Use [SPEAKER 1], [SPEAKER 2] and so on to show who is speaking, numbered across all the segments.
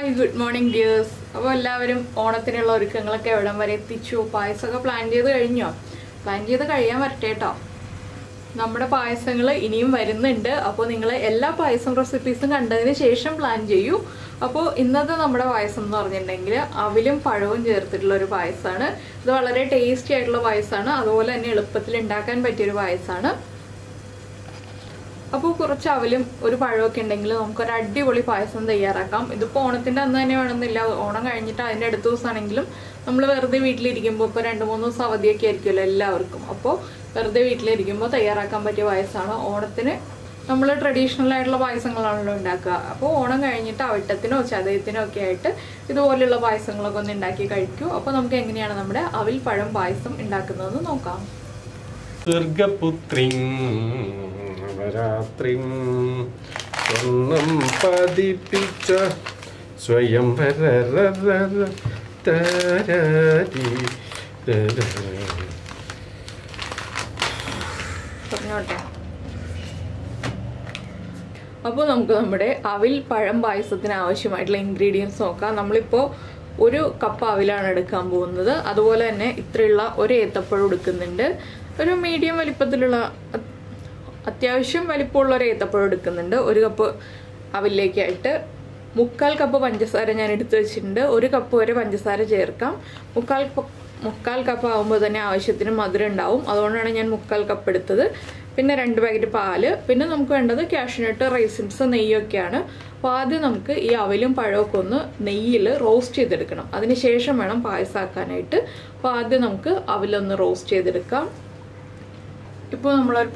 [SPEAKER 1] Hi, good morning dears. അപ്പോൾ എല്ലാവരും ഓണത്തിനുള്ള ഒരുക്കങ്ങളൊക്കെ എവിടം വരെ എത്തിച്ചു? പായസമൊക്കെ പ്ലാൻ ചെയ്ത് കഴിയാൻ വരട്ടെ കേട്ടോ. നമ്മുടെ പായസങ്ങൾ ഇനിയും വരുന്നുണ്ട്. അപ്പോൾ നിങ്ങൾ എല്ലാ പായസം റെസിപ്പീസും കണ്ടതിന് ശേഷം പ്ലാൻ ചെയ്യൂ. അപ്പോൾ ഇന്നത്തെ നമ്മുടെ പായസം എന്ന് പറഞ്ഞിട്ടുണ്ടെങ്കിൽ അവിലും പഴവും ചേർത്തിട്ടുള്ള ഒരു പായസമാണ്. ഇത് വളരെ ടേസ്റ്റി ആയിട്ടുള്ള പായസമാണ്. അതുപോലെ തന്നെ എളുപ്പത്തിൽ ഉണ്ടാക്കാൻ പറ്റിയൊരു പായസമാണ്. അപ്പോൾ കുറച്ച് അവലും ഒരു പഴമൊക്കെ ഉണ്ടെങ്കിൽ നമുക്കൊരു അടിപൊളി പായസം തയ്യാറാക്കാം. ഇതിപ്പോൾ ഓണത്തിൻ്റെ അന്ന് തന്നെ വേണമെന്നില്ല, ഓണം കഴിഞ്ഞിട്ട് അതിൻ്റെ അടുത്ത ദിവസമാണെങ്കിലും നമ്മൾ വെറുതെ വീട്ടിലിരിക്കുമ്പോൾ ഇപ്പോൾ 2-3 ദിവസം അവധിയൊക്കെ ആയിരിക്കുമല്ലോ എല്ലാവർക്കും. അപ്പോൾ വെറുതെ വീട്ടിലിരിക്കുമ്പോൾ തയ്യാറാക്കാൻ പറ്റിയ പായസമാണ്. ഓണത്തിന് നമ്മൾ ട്രഡീഷണൽ ആയിട്ടുള്ള പായസങ്ങളാണല്ലോ ഉണ്ടാക്കുക. അപ്പോൾ ഓണം കഴിഞ്ഞിട്ട് അവിട്ടത്തിനോ ചതയത്തിനോ ഒക്കെ ആയിട്ട് ഇതുപോലെയുള്ള പായസങ്ങളൊക്കെ ഒന്ന് ഉണ്ടാക്കി കഴിക്കൂ. അപ്പോൾ നമുക്ക് എങ്ങനെയാണ് നമ്മുടെ അവിൽ പഴം പായസം ഉണ്ടാക്കുന്നതെന്ന് നോക്കാം.
[SPEAKER 2] രാത്രിം സ്വർണം പതിപ്പിച്ച സ്വയം
[SPEAKER 1] പറഞ്ഞോട്ടെ. അപ്പോൾ നമുക്ക് നമ്മുടെ അവിൽ പഴം പായസത്തിന് ആവശ്യമായിട്ടുള്ള ഇൻഗ്രീഡിയൻസ് നോക്കാം. നമ്മളിപ്പോൾ 1 കപ്പ് അവിലാണ് എടുക്കാൻ പോകുന്നത്. അതുപോലെ തന്നെ ഇത്രയുള്ള ഒരു ഏത്തപ്പഴം എടുക്കുന്നുണ്ട്. ഒരു മീഡിയം വലിപ്പത്തിലുള്ള അത്യാവശ്യം വലിപ്പമുള്ള ഒരു ഏത്തപ്പഴം എടുക്കുന്നുണ്ട്. 1 കപ്പ് അവിലേക്കായിട്ട് 3/4 കപ്പ് പഞ്ചസാര ഞാൻ എടുത്ത് വെച്ചിട്ടുണ്ട്. 1 കപ്പ് വരെ പഞ്ചസാര ചേർക്കാം. 3/4 കപ്പ് ആകുമ്പോൾ തന്നെ ആവശ്യത്തിന് മധുരം ഉണ്ടാവും. അതുകൊണ്ടാണ് ഞാൻ 3/4 കപ്പ് എടുത്തത്. പിന്നെ 2 പാക്കറ്റ് പാല്. പിന്നെ നമുക്ക് വേണ്ടത് കാഷ്യൂനട്ട്, റൈസിൻസ്, നെയ്യൊക്കെയാണ്. അപ്പോൾ ആദ്യം നമുക്ക് ഈ അവിലും പഴമൊക്കെ ഒന്ന് നെയ്യിൽ റോസ്റ്റ് ചെയ്തെടുക്കണം. അതിന് ശേഷം വേണം പായസമാക്കാനായിട്ട്. അപ്പോൾ ആദ്യം നമുക്ക് അവിലൊന്ന് റോസ്റ്റ് ചെയ്തെടുക്കാം. ഇപ്പോൾ നമ്മളൊരു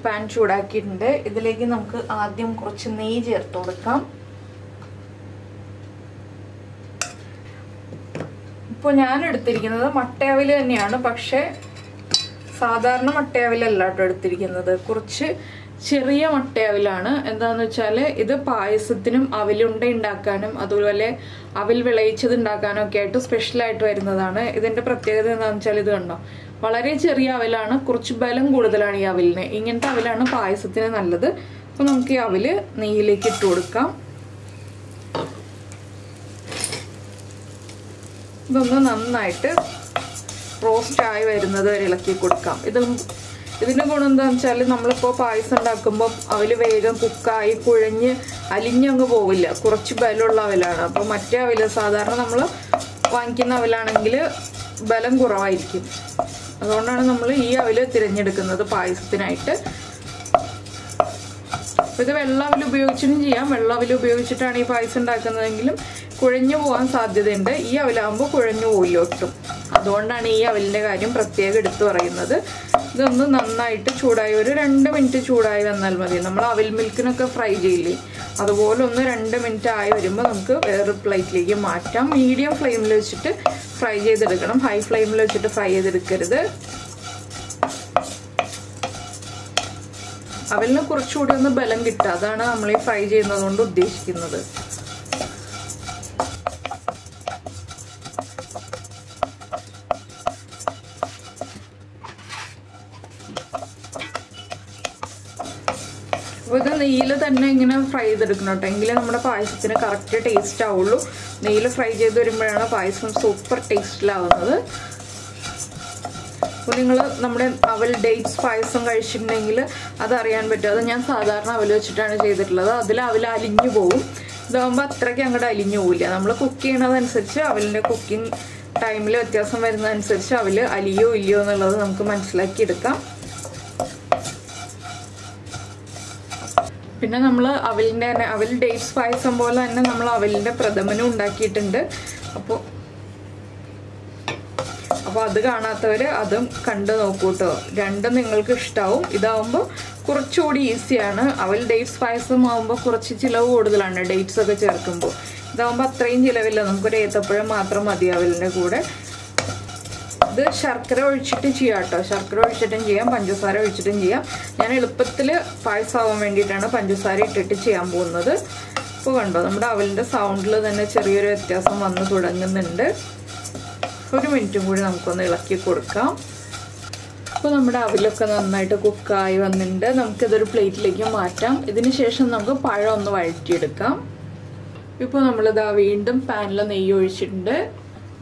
[SPEAKER 1] പാൻ ചൂടാക്കിയിട്ടുണ്ട്. ഇതിലേക്ക് നമുക്ക് ആദ്യം കുറച്ച് നെയ്യ് ചേർത്ത് കൊടുക്കാം. ഇപ്പോൾ ഞാൻ എടുത്തിരിക്കുന്നത് മട്ടയവിൽ തന്നെയാണ്. പക്ഷേ സാധാരണ മട്ടയവിലല്ല കേട്ടോ എടുത്തിരിക്കുന്നത്. കുറച്ച് ചെറിയ മട്ടയവിലാണ്. എന്താണെന്ന് വെച്ചാൽ ഇത് പായസത്തിനും അവിലുണ്ട ഉണ്ടാക്കാനും അതുപോലെ അവിൽ വിളയിച്ചത് ഉണ്ടാക്കാനും ഒക്കെ ആയിട്ട് സ്പെഷ്യലായിട്ട് വരുന്നതാണ്. ഇതിൻ്റെ പ്രത്യേകത എന്താണെന്ന് വെച്ചാൽ ഇത് കണ്ടോ, വളരെ ചെറിയ അവിലാണ്. കുറച്ച് ബലം കൂടുതലാണ് ഈ അവിലിന്. ഇങ്ങനത്തെ അവിലാണ് പായസത്തിന് നല്ലത്. അപ്പോൾ നമുക്ക് ഈ അവില് നെയ്യിലേക്ക് ഇട്ട് കൊടുക്കാം. ഇതൊന്ന് നന്നായിട്ട് റോസ്റ്റായി വരുന്നത് വരെ ഇളക്കി കൊടുക്കാം. ഇതിൻ്റെ ഗുണം എന്താണെന്ന് വെച്ചാൽ നമ്മളിപ്പോൾ പായസം ഉണ്ടാക്കുമ്പോൾ അവിൽ വേഗം കുക്കായി കുഴഞ്ഞ് അലിഞ്ഞങ്ങ് പോവില്ല. കുറച്ച് ബലമുള്ള അവിലാണ്. അപ്പോൾ മറ്റേ അവില് സാധാരണ നമ്മൾ വാങ്ങിക്കുന്ന അവിലാണെങ്കിൽ ബലം കുറവായിരിക്കും. അതുകൊണ്ടാണ് നമ്മൾ ഈ അവില് തിരഞ്ഞെടുക്കുന്നത് പായസത്തിനായിട്ട്. അപ്പോൾ ഇത് വെള്ള അവിൽ ഉപയോഗിച്ചിട്ടും ചെയ്യാം. വെള്ള അവിൽ ഉപയോഗിച്ചിട്ടാണ് ഈ പായസം ഉണ്ടാക്കുന്നതെങ്കിലും കുഴഞ്ഞു പോകാൻ സാധ്യതയുണ്ട്. ഈ അവിലാകുമ്പോൾ കുഴഞ്ഞു പോയില്ല ഒട്ടും. അതുകൊണ്ടാണ് ഈ അവിലിൻ്റെ കാര്യം പ്രത്യേകം എടുത്തു പറയുന്നത്. ഇതൊന്ന് നന്നായിട്ട് ചൂടായി ഒരു 2 മിനിറ്റ് ചൂടായി വന്നാൽ മതി. നമ്മൾ അവിൽ മിൽക്കിനൊക്കെ ഫ്രൈ ചെയ്യില്ലേ, അതുപോലെ ഒന്ന് 2 മിനിറ്റ് ആയി വരുമ്പോൾ നമുക്ക് വേറെ പ്ലേറ്റിലേക്ക് മാറ്റാം. മീഡിയം ഫ്ലെയിമിൽ വെച്ചിട്ട് ഫ്രൈ ചെയ്തെടുക്കണം. ഹൈ ഫ്ലെയിമിൽ വെച്ചിട്ട് ഫ്രൈ ചെയ്തെടുക്കരുത്. അവലിന് കുറച്ചുകൂടി ഒന്ന് ബലം കിട്ടുക, അതാണ് നമ്മൾ ഈ ഫ്രൈ ചെയ്യുന്നത് കൊണ്ട് ഉദ്ദേശിക്കുന്നത്. അപ്പോൾ ഇത് നെയ്യിൽ തന്നെ ഇങ്ങനെ ഫ്രൈ ചെയ്തെടുക്കണം കേട്ടോ, എങ്കിലേ നമ്മുടെ പായസത്തിന് കറക്റ്റ് ടേസ്റ്റ് ആവുള്ളൂ. നെയ്യിൽ ഫ്രൈ ചെയ്ത് വരുമ്പോഴാണ് പായസം സൂപ്പർ ടേസ്റ്റിലാവുന്നത്. അപ്പോൾ നിങ്ങൾ നമ്മുടെ അവൽ ഡേറ്റ്സ് പായസം കഴിച്ചിട്ടുണ്ടെങ്കിൽ അതറിയാൻ പറ്റും. അത് ഞാൻ സാധാരണ അവൽ വെച്ചിട്ടാണ് ചെയ്തിട്ടുള്ളത്. അതിൽ അവൽ അലിഞ്ഞു പോകും. ഇതാകുമ്പോൾ അത്രയ്ക്ക് അങ്ങോട്ട് അലിഞ്ഞു പോവില്ല. നമ്മൾ കുക്ക് ചെയ്യണതനുസരിച്ച് അവലിൻ്റെ കുക്കിംഗ് ടൈമിൽ വ്യത്യാസം വരുന്നതനുസരിച്ച് അവൽ അലിയോ ഇല്ലയോ എന്നുള്ളത് നമുക്ക് മനസ്സിലാക്കിയെടുക്കാം. പിന്നെ നമ്മൾ അവൽ ഡേറ്റ്സ് പായസം പോലെ തന്നെ നമ്മൾ അവലിൻ്റെ പ്രഥമനും ഉണ്ടാക്കിയിട്ടുണ്ട്. അപ്പോൾ അത് കാണാത്തവർ അതും കണ്ടു നോക്കൂ കേട്ടോ. രണ്ടും നിങ്ങൾക്ക് ഇഷ്ടമാവും. ഇതാവുമ്പോൾ കുറച്ചുകൂടി ഈസിയാണ്. അവൽ ഡേറ്റ്സ് പായസം ആകുമ്പോൾ കുറച്ച് ചിലവ് കൂടുതലാണ് ഡേറ്റ്സ് ഒക്കെ ചേർക്കുമ്പോൾ. ഇതാകുമ്പോൾ അത്രയും ചിലവില്ല. നമുക്കൊരു ഏത്തപ്പഴം മാത്രം മതി അവലിൻ്റെ കൂടെ. ഇത് ശർക്കര ഒഴിച്ചിട്ട് ചെയ്യാം കേട്ടോ. ശർക്കര ഒഴിച്ചിട്ടും ചെയ്യാം, പഞ്ചസാര ഒഴിച്ചിട്ടും ചെയ്യാം. ഞാൻ എളുപ്പത്തിൽ പായസമാവാൻ വേണ്ടിയിട്ടാണ് പഞ്ചസാര ഇട്ടിട്ട് ചെയ്യാൻ പോകുന്നത്. ഇപ്പോൾ കണ്ടോ, നമ്മുടെ അവലിൻ്റെ സൗണ്ടിൽ തന്നെ ചെറിയൊരു വ്യത്യാസം വന്ന് തുടങ്ങുന്നുണ്ട്. 1 മിനിറ്റും കൂടി നമുക്കൊന്ന് ഇളക്കി കൊടുക്കാം. അപ്പോൾ നമ്മുടെ അവിലൊക്കെ നന്നായിട്ട് കുക്കായി വന്നിട്ടുണ്ട്. നമുക്കിതൊരു പ്ലേറ്റിലേക്ക് മാറ്റാം. ഇതിന് ശേഷം നമുക്ക് പഴം ഒന്ന് വഴറ്റിയെടുക്കാം. ഇപ്പോൾ നമ്മളിതാ വീണ്ടും പാനിൽ നെയ്യ് ഒഴിച്ചിട്ടുണ്ട്.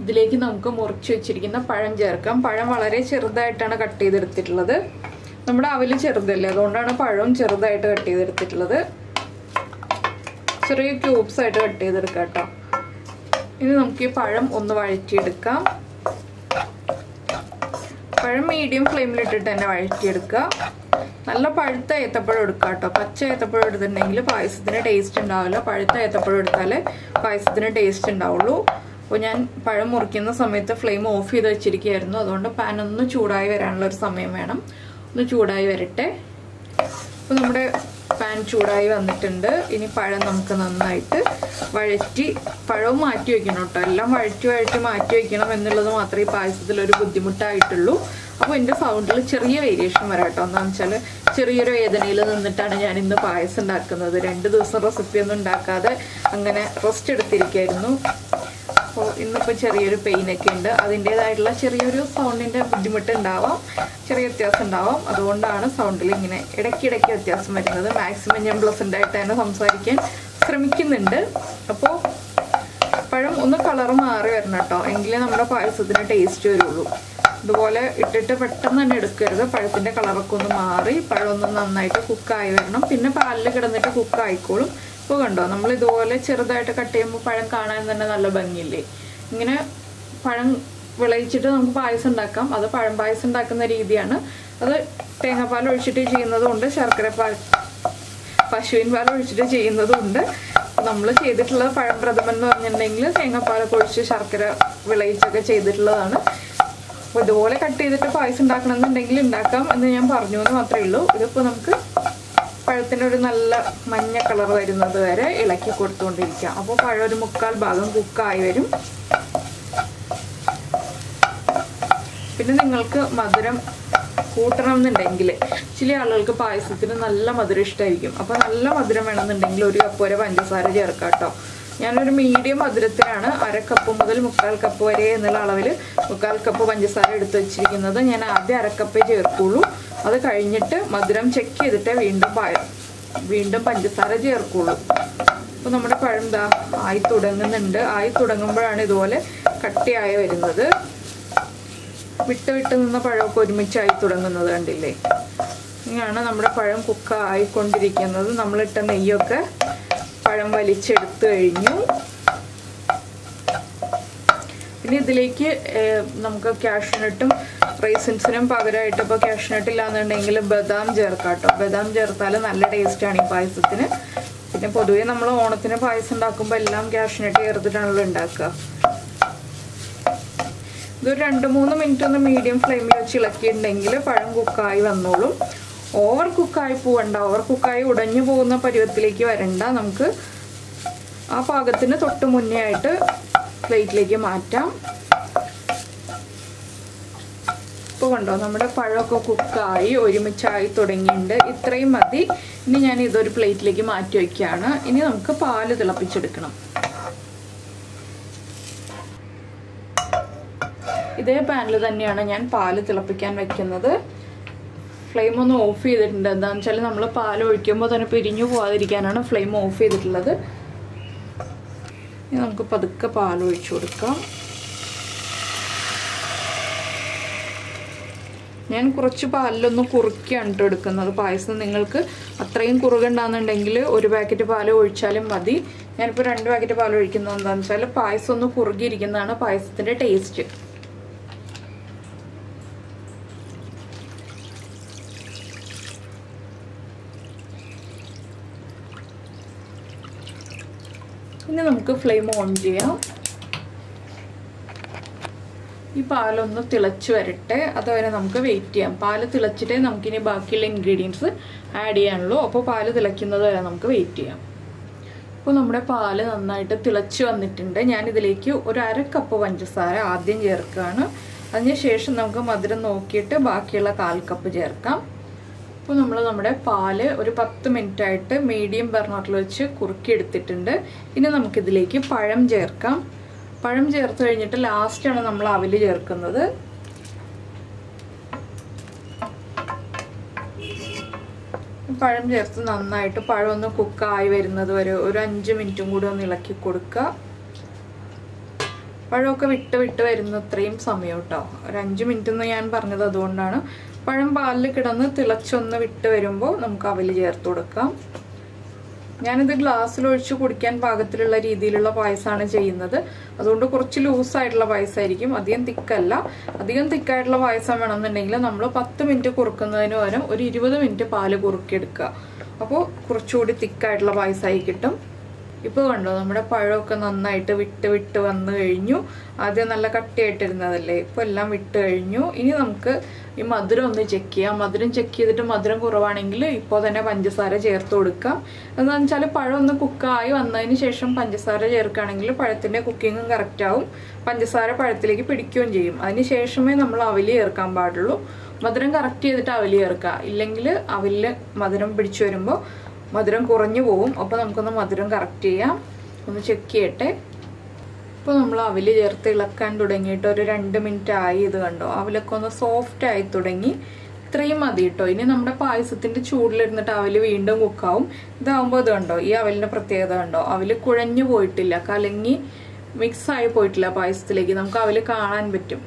[SPEAKER 1] ഇതിലേക്ക് നമുക്ക് മുറിച്ച് വെച്ചിരിക്കുന്ന പഴം ചേർക്കാം. പഴം വളരെ ചെറുതായിട്ടാണ് കട്ട് ചെയ്തെടുത്തിട്ടുള്ളത്. നമ്മുടെ അവില് ചെറുതല്ലേ, അതുകൊണ്ടാണ് പഴവും ചെറുതായിട്ട് കട്ട് ചെയ്തെടുത്തിട്ടുള്ളത്. ചെറിയ ക്യൂബ്സ് ആയിട്ട് കട്ട് ചെയ്തെടുക്കാം കേട്ടോ. ഇനി നമുക്ക് ഈ പഴം ഒന്ന് വഴറ്റിയെടുക്കാം. പഴം മീഡിയം ഫ്ലെയിമിലിട്ടിട്ട് തന്നെ വഴറ്റിയെടുക്കുക. നല്ല പഴുത്ത ഏത്തപ്പഴം എടുക്കുക കേട്ടോ. പച്ച ഏത്തപ്പഴം എടുത്തിട്ടുണ്ടെങ്കിൽ പായസത്തിന് ടേസ്റ്റ് ഉണ്ടാവില്ല. പഴുത്ത ഏത്തപ്പഴം എടുത്താലേ പായസത്തിന് ടേസ്റ്റ് ഉണ്ടാവുള്ളൂ. അപ്പോൾ ഞാൻ പഴം മുറിക്കുന്ന സമയത്ത് ഫ്ലെയിം ഓഫ് ചെയ്ത് വെച്ചിരിക്കുകയായിരുന്നു. അതുകൊണ്ട് പാൻ ഒന്ന് ചൂടായി വരാനുള്ള ഒരു സമയം വേണം. ഒന്ന് ചൂടായി വരട്ടെ. അപ്പോൾ നമ്മുടെ പാൻ ചൂടായി വന്നിട്ടുണ്ട്. ഇനി പഴം നമുക്ക് നന്നായിട്ട് വഴറ്റി, പഴവും മാറ്റി വയ്ക്കണം കേട്ടോ. എല്ലാം വഴറ്റി മാറ്റി വയ്ക്കണം എന്നുള്ളത് മാത്രമേ ഈ പായസത്തിലൊരു ബുദ്ധിമുട്ടായിട്ടുള്ളൂ. അപ്പോൾ എൻ്റെ സൗണ്ടിൽ ചെറിയ വേരിയേഷൻ വരാം കേട്ടോ. എന്താണെന്ന് വെച്ചാൽ ചെറിയൊരു വേദനയിൽ നിന്നിട്ടാണ് ഞാൻ ഇന്ന് പായസം ഉണ്ടാക്കുന്നത്. 2 ദിവസം റെസിപ്പിയൊന്നും ഉണ്ടാക്കാതെ അങ്ങനെ റെസ്റ്റ് എടുത്തിരിക്കുകയായിരുന്നു. അപ്പോൾ ഇന്നിപ്പോൾ ചെറിയൊരു പെയിനൊക്കെ ഉണ്ട്. അതിൻ്റേതായിട്ടുള്ള ചെറിയൊരു സൗണ്ടിൻ്റെ ബുദ്ധിമുട്ട് ഉണ്ടാവാം, ചെറിയ വ്യത്യാസം ഉണ്ടാവാം. അതുകൊണ്ടാണ് സൗണ്ടിൽ ഇങ്ങനെ ഇടയ്ക്കിടയ്ക്ക് വ്യത്യാസം വരുന്നത്. മാക്സിമം ഞാൻ പ്ലസൻ്റായിട്ട് തന്നെ സംസാരിക്കാൻ ശ്രമിക്കുന്നുണ്ട്. അപ്പോൾ പഴം ഒന്ന് കളർ മാറി വരണം കേട്ടോ, എങ്കിലേ നമ്മുടെ പായസത്തിന് ടേസ്റ്റ് വരുള്ളൂ. ഇതുപോലെ ഇട്ടിട്ട് പെട്ടെന്ന് തന്നെ എടുക്കരുത്. പഴത്തിൻ്റെ കളറൊക്കെ ഒന്ന് മാറി പഴം ഒന്ന് നന്നായിട്ട് കുക്കായി വരണം. പിന്നെ പാലിൽ കിടന്നിട്ട് കുക്കായിക്കോളും. ഇപ്പോൾ കണ്ടോ, നമ്മൾ ഇതുപോലെ ചെറുതായിട്ട് കട്ട് ചെയ്യുമ്പോൾ പഴം കാണാൻ തന്നെ നല്ല ഭംഗിയില്ലേ. ഇങ്ങനെ പഴം വിളയിച്ചിട്ട് നമുക്ക് പായസം ഉണ്ടാക്കാം. അത് പഴം പായസം ഉണ്ടാക്കുന്ന രീതിയാണ്. അത് തേങ്ങാപ്പാൽ ഒഴിച്ചിട്ട് ചെയ്യുന്നതുകൊണ്ട്, ശർക്കര പാൽ, പശുവിൻ പാൽ ഒഴിച്ചിട്ട് ചെയ്യുന്നതുണ്ട്. നമ്മൾ ചെയ്തിട്ടുള്ളത് പഴം പ്രഥമൻ എന്ന് പറഞ്ഞിട്ടുണ്ടെങ്കിൽ തേങ്ങാപ്പാലൊക്കെ ഒഴിച്ച് ശർക്കര വിളയിച്ചൊക്കെ ചെയ്തിട്ടുള്ളതാണ്. അപ്പോൾ ഇതുപോലെ കട്ട് ചെയ്തിട്ട് പായസം ഉണ്ടാക്കണമെന്നുണ്ടെങ്കിൽ ഉണ്ടാക്കാം എന്ന് ഞാൻ പറഞ്ഞു എന്ന് മാത്രമേ ഉള്ളൂ. ഇതിപ്പോൾ നമുക്ക് പഴത്തിനൊരു നല്ല മഞ്ഞ കളർ വരുന്നത് വരെ ഇളക്കി കൊടുത്തുകൊണ്ടിരിക്കാം. അപ്പോൾ പഴം ഒരു 1/4 ഭാഗം കുക്കായി വരും. പിന്നെ നിങ്ങൾക്ക് മധുരം കൂട്ടണം എന്നുണ്ടെങ്കിൽ, ചില ആളുകൾക്ക് പായസത്തിന് നല്ല മധുരം ഇഷ്ടമായിരിക്കും. അപ്പോൾ നല്ല മധുരം വേണമെന്നുണ്ടെങ്കിൽ 1 കപ്പ് വരെ പഞ്ചസാര ചേർക്കാം കേട്ടോ. ഞാനൊരു മീഡിയം മധുരത്തിലാണ് 1/2 കപ്പ് മുതൽ 1/4 കപ്പ് വരെ എന്നുള്ള അളവിൽ 1/4 കപ്പ് പഞ്ചസാര എടുത്ത് വെച്ചിരിക്കുന്നത്. ഞാൻ ആദ്യം 1/2 കപ്പേ ചേർക്കുള്ളൂ. അത് കഴിഞ്ഞിട്ട് മധുരം ചെക്ക് ചെയ്തിട്ടേ വീണ്ടും പഞ്ചസാര ചേർക്കുള്ളൂ. അപ്പോൾ നമ്മുടെ പഴം ദാ ആയി തുടങ്ങുന്നുണ്ട്. ആയി തുടങ്ങുമ്പോഴാണ് ഇതുപോലെ കട്ടിയായി വരുന്നത്. വിട്ട് നിന്ന പഴമൊക്കെ ഒരുമിച്ചായി തുടങ്ങുന്നത് കണ്ടില്ലേ. ഇങ്ങനെയാണ് നമ്മുടെ പഴം കുക്കായിക്കൊണ്ടിരിക്കുന്നത്. നമ്മളിട്ട നെയ്യൊക്കെ പഴം വലിച്ചെടുത്ത് കഴിഞ്ഞു. പിന്നെ ഇതിലേക്ക് നമുക്ക് കാഷ്യൂനട്ടും റൈസിൻസിനും പകരമായിട്ട്, ഇപ്പോൾ കാഷ്യൂനട്ട് ഇല്ലാന്നുണ്ടെങ്കിൽ ബദാം ചേർക്കാം കേട്ടോ. ബദാം ചേർത്താൽ നല്ല ടേസ്റ്റാണ് ഈ പായസത്തിന്. പിന്നെ പൊതുവേ നമ്മൾ ഓണത്തിന് പായസം ഉണ്ടാക്കുമ്പോൾ എല്ലാം കാഷ്യൂനട്ട് ചേർത്തിട്ടാണല്ലോ ഉണ്ടാക്കുക. ഇതൊരു 2-3 മിനിറ്റ് ഒന്ന് മീഡിയം ഫ്ലെയിമിൽ വെച്ച് ഇളക്കിയിട്ടുണ്ടെങ്കിൽ പഴം കുക്കായി വന്നോളും. ഓവർ കുക്കായി പോവണ്ട, ഓവർ കുക്കായി ഉടഞ്ഞു പോകുന്ന പരുവത്തിലേക്ക് വരണ്ട. നമുക്ക് ആ പാകത്തിന് തൊട്ട് മുന്നേ ആയിട്ട് പ്ലേറ്റിലേക്ക് മാറ്റാം. ഇപ്പോൾ കണ്ടോ, നമ്മുടെ പഴമൊക്കെ കുക്കായി ഒരുമിച്ചായി തുടങ്ങിയിട്ടുണ്ട്. ഇത്രയും മതി. ഇനി ഞാൻ ഇതൊരു പ്ലേറ്റിലേക്ക് മാറ്റി വയ്ക്കുകയാണ്. ഇനി നമുക്ക് പാല് തിളപ്പിച്ചെടുക്കണം. ഇതേ പാനിൽ തന്നെയാണ് ഞാൻ പാല് തിളപ്പിക്കാൻ വെക്കുന്നത്. ഫ്ലെയിം ഒന്ന് ഓഫ് ചെയ്തിട്ടുണ്ട്. എന്താണെന്ന് വെച്ചാൽ നമ്മൾ പാൽ ഒഴിക്കുമ്പോൾ തന്നെ പിരിഞ്ഞു പോകാതിരിക്കാനാണ് ഫ്ലെയിം ഓഫ് ചെയ്തിട്ടുള്ളത്. ഇനി നമുക്ക് പതുക്കെ പാൽ ഒഴിച്ചു കൊടുക്കാം. ഞാൻ കുറച്ച് പാലിലൊന്ന് കുറുക്കിയാണ് കേട്ടോ എടുക്കുന്നത് പായസം. നിങ്ങൾക്ക് അത്രയും കുറുകണ്ടാകുന്നുണ്ടെങ്കിൽ 1 പാക്കറ്റ് പാൽ ഒഴിച്ചാലും മതി. ഞാനിപ്പോൾ 2 പാക്കറ്റ് പാൽ ഒഴിക്കുന്നത് എന്താണെന്ന് വെച്ചാൽ പായസം ഒന്ന് കുറുകിയിരിക്കുന്നതാണ് പായസത്തിൻ്റെ ടേസ്റ്റ്. ഇനി നമുക്ക് ഫ്ലെയിം ഓൺ ചെയ്യാം. ഈ പാലൊന്ന് തിളച്ച് വരട്ടെ, അതുവരെ നമുക്ക് വെയിറ്റ് ചെയ്യാം. പാല് തിളച്ചിട്ടേ നമുക്കിനി ബാക്കിയുള്ള ഇൻഗ്രീഡിയൻസ് ആഡ് ചെയ്യാനുള്ളൂ. അപ്പോൾ പാല് തിളയ്ക്കുന്നത് വരെ നമുക്ക് വെയിറ്റ് ചെയ്യാം. അപ്പോൾ നമ്മുടെ പാല് നന്നായിട്ട് തിളച്ച് വന്നിട്ടുണ്ട്. ഞാനിതിലേക്ക് ഒരു 1/2 കപ്പ് പഞ്ചസാര ആദ്യം ചേർക്കുകയാണ്. അതിനുശേഷം നമുക്ക് മധുരം നോക്കിയിട്ട് ബാക്കിയുള്ള 1/4 കപ്പ് ചേർക്കാം. അപ്പോൾ നമ്മൾ നമ്മുടെ പാല് ഒരു 10 മിനിറ്റായിട്ട് മീഡിയം ബർണറിൽ വെച്ച് കുറുക്കിയെടുത്തിട്ടുണ്ട്. ഇനി നമുക്കിതിലേക്ക് പഴം ചേർക്കാം. പഴം ചേർത്ത് കഴിഞ്ഞിട്ട് ലാസ്റ്റാണ് നമ്മൾ അവില് ചേർക്കുന്നത്. പഴം ചേർത്ത് നന്നായിട്ട് പഴം ഒന്ന് കുക്കായി വരുന്നത് വരെ ഒരു 5 മിനിറ്റും കൂടി ഒന്ന് ഇളക്കി കൊടുക്കുക. പഴമൊക്കെ വിട്ട് വരുന്ന അത്രയും സമയം കേട്ടോ. ഒരു 5 മിനിറ്റ് എന്ന് ഞാൻ പറഞ്ഞത് അതുകൊണ്ടാണ്. പഴം പാലിൽ കിടന്ന് തിളച്ചൊന്ന് വിട്ട് വരുമ്പോൾ നമുക്ക് അവിൽ ചേർത്ത് കൊടുക്കാം. ഞാനിത് ഗ്ലാസ്സിലൊഴിച്ച് കുടിക്കാൻ പാകത്തിലുള്ള രീതിയിലുള്ള പായസമാണ് ചെയ്യുന്നത്. അതുകൊണ്ട് കുറച്ച് ലൂസായിട്ടുള്ള പായസമായിരിക്കും, അധികം തിക്കല്ല. അധികം തിക്കായിട്ടുള്ള പായസം വേണമെന്നുണ്ടെങ്കിൽ നമ്മൾ 10 മിനിറ്റ് കുറുക്കുന്നതിന് പകരം ഒരു 20 മിനിറ്റ് പാല് കുറുക്കിയെടുക്കുക. അപ്പോൾ കുറച്ചുകൂടി തിക്കായിട്ടുള്ള പായസമായി കിട്ടും. ഇപ്പോൾ കണ്ടോ നമ്മുടെ പഴമൊക്കെ നന്നായിട്ട് വിട്ട് വന്നു കഴിഞ്ഞു. ആദ്യം നല്ല കട്ടിയായിട്ടിരുന്നതല്ലേ, ഇപ്പോൾ എല്ലാം വിട്ട് കഴിഞ്ഞു. ഇനി നമുക്ക് ഈ മധുരം ഒന്ന് ചെക്ക് ചെയ്യാം. മധുരം ചെക്ക് ചെയ്തിട്ട് മധുരം കുറവാണെങ്കിൽ ഇപ്പോൾ തന്നെ പഞ്ചസാര ചേർത്ത് കൊടുക്കാം. എന്താണെന്ന് വെച്ചാൽ പഴം ഒന്ന് കുക്കായി വന്നതിന് ശേഷം പഞ്ചസാര ചേർക്കുകയാണെങ്കിൽ പഴത്തിൻ്റെ കുക്കിങ്ങും കറക്റ്റാവും, പഞ്ചസാര പഴത്തിലേക്ക് പിടിക്കുകയും ചെയ്യും. അതിന് ശേഷമേ നമ്മൾ അവിൽ ചേർക്കാൻ പാടുള്ളൂ. മധുരം കറക്റ്റ് ചെയ്തിട്ട് അവിൽ ചേർക്കുക, ഇല്ലെങ്കിൽ അവിലിൽ മധുരം പിടിച്ചു വരുമ്പോൾ മധുരം കുറഞ്ഞു പോവും. അപ്പോൾ നമുക്കൊന്ന് മധുരം കറക്റ്റ് ചെയ്യാം, ഒന്ന് ചെക്ക് ചെയ്യട്ടെ. ഇപ്പോൾ നമ്മൾ അവിൽ ചേർത്ത് ഇളക്കാൻ തുടങ്ങിയിട്ട് ഒരു 2 മിനിറ്റ് ആയി. ഇത് കണ്ടോ അവിലൊക്കെ ഒന്ന് സോഫ്റ്റ് ആയി തുടങ്ങി. ഇത്രയും മതി കേട്ടോ. ഇനി നമ്മുടെ പായസത്തിൻ്റെ ചൂടിലിരുന്നിട്ട് അവിൽ വീണ്ടും കുക്കാവും. ഇതാവുമ്പോൾ ഇത് കണ്ടോ, ഈ അവിലിൻ്റെ പ്രത്യേകത കണ്ടോ, അവിൽ കുഴഞ്ഞു പോയിട്ടില്ല, കലങ്ങി മിക്സായി പോയിട്ടില്ല പായസത്തിലേക്ക്. നമുക്ക് അവിൽ കാണാൻ പറ്റും.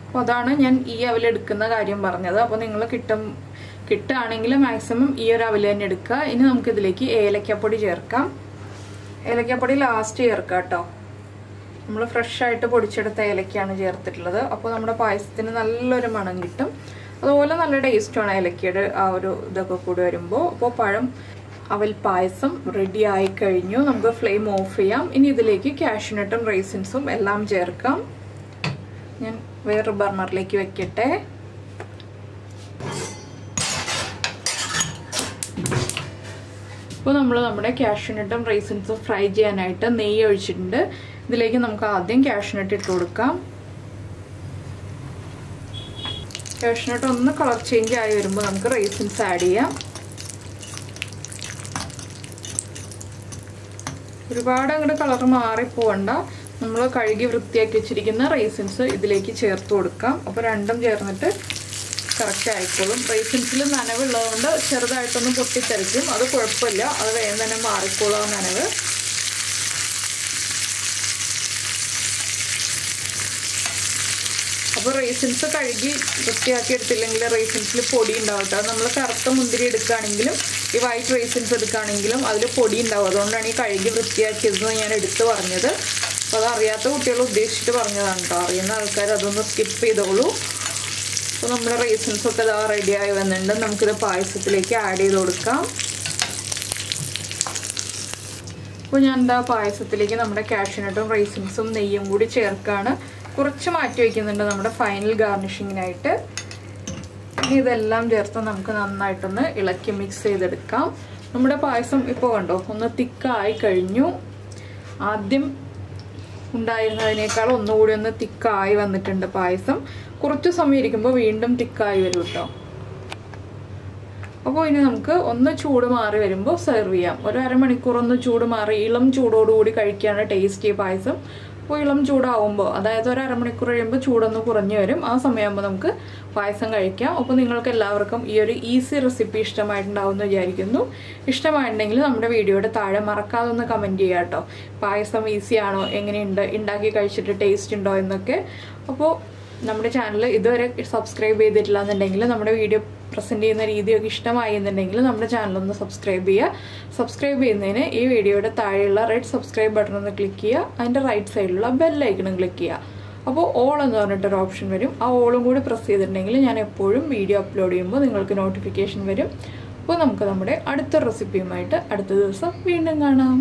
[SPEAKER 1] അപ്പോൾ അതാണ് ഞാൻ ഈ അവിൽ എടുക്കുന്ന കാര്യം പറഞ്ഞത്. അപ്പോൾ നിങ്ങൾ കിട്ടുകയാണെങ്കിൽ മാക്സിമം ഈ ഒരു അവിൽ തന്നെ എടുക്കുക. ഇനി നമുക്കിതിലേക്ക് ഏലക്കപ്പൊടി ചേർക്കാം. ഏലക്കപ്പൊടി ലാസ്റ്റ് ചേർക്കാം കേട്ടോ. നമ്മൾ ഫ്രഷായിട്ട് പൊടിച്ചെടുത്ത ഏലക്കയാണ് ചേർത്തിട്ടുള്ളത്. അപ്പോൾ നമ്മുടെ പായസത്തിന് നല്ലൊരു മണം കിട്ടും. അതുപോലെ നല്ല ടേസ്റ്റുമാണ് ഏലക്കയുടെ ആ ഒരു ഇതൊക്കെ കൂടി വരുമ്പോൾ. അപ്പോൾ പഴം അവൽ പായസം റെഡി ആയി കഴിഞ്ഞു. നമുക്ക് ഫ്ലെയിം ഓഫ് ചെയ്യാം. ഇനി ഇതിലേക്ക് കാഷ്യൂനട്ടും റൈസിൻസും എല്ലാം ചേർക്കാം. ഞാൻ വേറൊരു ബർണറിലേക്ക് വെക്കട്ടെ. ഇപ്പോൾ നമ്മൾ നമ്മുടെ കാഷ്യൂനട്ടും റൈസിൻസും ഫ്രൈ ചെയ്യാനായിട്ട് നെയ്യ് ഒഴിച്ചിട്ടുണ്ട്. ഇതിലേക്ക് നമുക്ക് ആദ്യം കാഷ്യൂനട്ട് ഇട്ട് കൊടുക്കാം. കാഷ്യൂനട്ട് ഒന്ന് കളർ ചേഞ്ച് ആയി വരുമ്പോൾ നമുക്ക് റൈസിൻസ് ആഡ് ചെയ്യാം. ഒരുപാട് അങ്ങോട്ട് കളർ മാറിപ്പോവണ്ട. നമ്മൾ കഴുകി വൃത്തിയാക്കി വെച്ചിരിക്കുന്ന റൈസിൻസ് ഇതിലേക്ക് ചേർത്ത് കൊടുക്കാം. അപ്പോൾ രണ്ടും ചേർന്നിട്ട് കറക്റ്റ് ആയിക്കോളും. റൈസിൻസിൽ നനവുള്ളതുകൊണ്ട് ചെറുതായിട്ടൊന്ന് പൊട്ടിത്തെറിക്കും, അത് കുഴപ്പമില്ല, അത് വേഗം തന്നെ മാറിക്കോളാം നനവ്. അപ്പോൾ റൈസിൻസ് കഴുകി വൃത്തിയാക്കി എടുത്തില്ലെങ്കിൽ റൈസിൻസിൽ പൊടി ഉണ്ടാവും കേട്ടോ. നമ്മൾ കറുത്ത മുന്തിരി എടുക്കുകയാണെങ്കിലും ഈ വൈറ്റ് റൈസിൻസ് എടുക്കുകയാണെങ്കിലും അതിൽ പൊടി ഉണ്ടാവും. അതുകൊണ്ടാണ് ഈ കഴുകി വൃത്തിയാക്കിയതെന്ന് ഞാൻ എടുത്തു പറഞ്ഞത്. അപ്പോൾ അതറിയാത്ത കുട്ടികൾ ഉദ്ദേശിച്ചിട്ട് പറഞ്ഞതാണ് കേട്ടോ. അറിയുന്ന ആൾക്കാർ അതൊന്ന് സ്കിപ്പ് ചെയ്തോളൂ. അപ്പോൾ നമ്മുടെ റൈസിൻസൊക്കെ ഇതാ റെഡിയായി വന്നിട്ടുണ്ട്. നമുക്കിത് പായസത്തിലേക്ക് ആഡ് ചെയ്ത് കൊടുക്കാം. അപ്പോൾ ഞാൻ എന്താ പായസത്തിലേക്ക് നമ്മുടെ കാഷ്യൂനട്ടും റൈസിൻസും നെയ്യും കൂടി ചേർക്കുകയാണ്. കുറച്ച് മാറ്റി വയ്ക്കുന്നുണ്ട് നമ്മുടെ ഫൈനൽ ഗാർണിഷിങ്ങിനായിട്ട്. ഇനി ഇതെല്ലാം ചേർത്ത് നമുക്ക് നന്നായിട്ടൊന്ന് ഇളക്കി മിക്സ് ചെയ്തെടുക്കാം. നമ്മുടെ പായസം ഇപ്പോൾ കണ്ടോ ഒന്ന് തിക്കായി കഴിഞ്ഞു. ആദ്യം ഉണ്ടായിരുന്നതിനേക്കാൾ ഒന്നുകൂടി ഒന്ന് തിക്കായി വന്നിട്ടുണ്ട് പായസം. കുറച്ച് സമയം ഇരിക്കുമ്പോൾ വീണ്ടും തിക്കായി വരും കേട്ടോ. അപ്പോൾ ഇനി നമുക്ക് ഒന്ന് ചൂട് മാറി വരുമ്പോൾ സെർവ് ചെയ്യാം. ഒരു അരമണിക്കൂർ ഒന്ന് ചൂട് മാറി ഇളം ചൂടോടുകൂടി കഴിക്കാണ് ടേസ്റ്റി പായസം. അപ്പോൾ ഇളം ചൂടാവുമ്പോൾ, അതായത് ഒരു അരമണിക്കൂർ കഴിയുമ്പോൾ ചൂടൊന്ന് കുറഞ്ഞു വരും. ആ സമയമാകുമ്പോൾ നമുക്ക് പായസം കഴിക്കാം. അപ്പോൾ നിങ്ങൾക്ക് എല്ലാവർക്കും ഈ ഒരു ഈസി റെസിപ്പി ഇഷ്ടമായിട്ടുണ്ടാവുമെന്ന് വിചാരിക്കുന്നു. ഇഷ്ടമായിട്ടുണ്ടെങ്കിൽ നമ്മുടെ വീഡിയോയുടെ താഴെ മറക്കാതെ ഒന്ന് കമൻറ്റ് ചെയ്യുക കേട്ടോ. പായസം ഈസിയാണോ, എങ്ങനെയുണ്ട്, ഉണ്ടാക്കി കഴിച്ചിട്ട് ടേസ്റ്റ് ഉണ്ടോ എന്നൊക്കെ. അപ്പോൾ നമ്മുടെ ചാനൽ ഇതുവരെ സബ്സ്ക്രൈബ് ചെയ്തിട്ടില്ല എന്നുണ്ടെങ്കിൽ, നമ്മുടെ വീഡിയോ പ്രസൻറ്റ് ചെയ്യുന്ന രീതിയൊക്കെ ഇഷ്ടമായി എന്നുണ്ടെങ്കിൽ നമ്മുടെ ചാനലൊന്ന് സബ്സ്ക്രൈബ് ചെയ്യുക. സബ്സ്ക്രൈബ് ചെയ്യുന്നതിന് ഈ വീഡിയോയുടെ താഴെയുള്ള റെഡ് സബ്സ്ക്രൈബ് ബട്ടൺ ഒന്ന് ക്ലിക്ക് ചെയ്യുക. അതിൻ്റെ റൈറ്റ് സൈഡിലുള്ള ബെല്ലൈക്കണും ക്ലിക്ക് ചെയ്യുക. അപ്പോൾ ഓൾ എന്ന് പറഞ്ഞിട്ടൊരു ഓപ്ഷൻ വരും. ആ ഓളും കൂടി പ്രസ് ചെയ്തിട്ടുണ്ടെങ്കിൽ ഞാൻ എപ്പോഴും വീഡിയോ അപ്ലോഡ് ചെയ്യുമ്പോൾ നിങ്ങൾക്ക് നോട്ടിഫിക്കേഷൻ വരും. അപ്പോൾ നമുക്ക് നമ്മുടെ അടുത്ത റെസിപ്പിയുമായിട്ട് അടുത്ത ദിവസം വീണ്ടും കാണാം.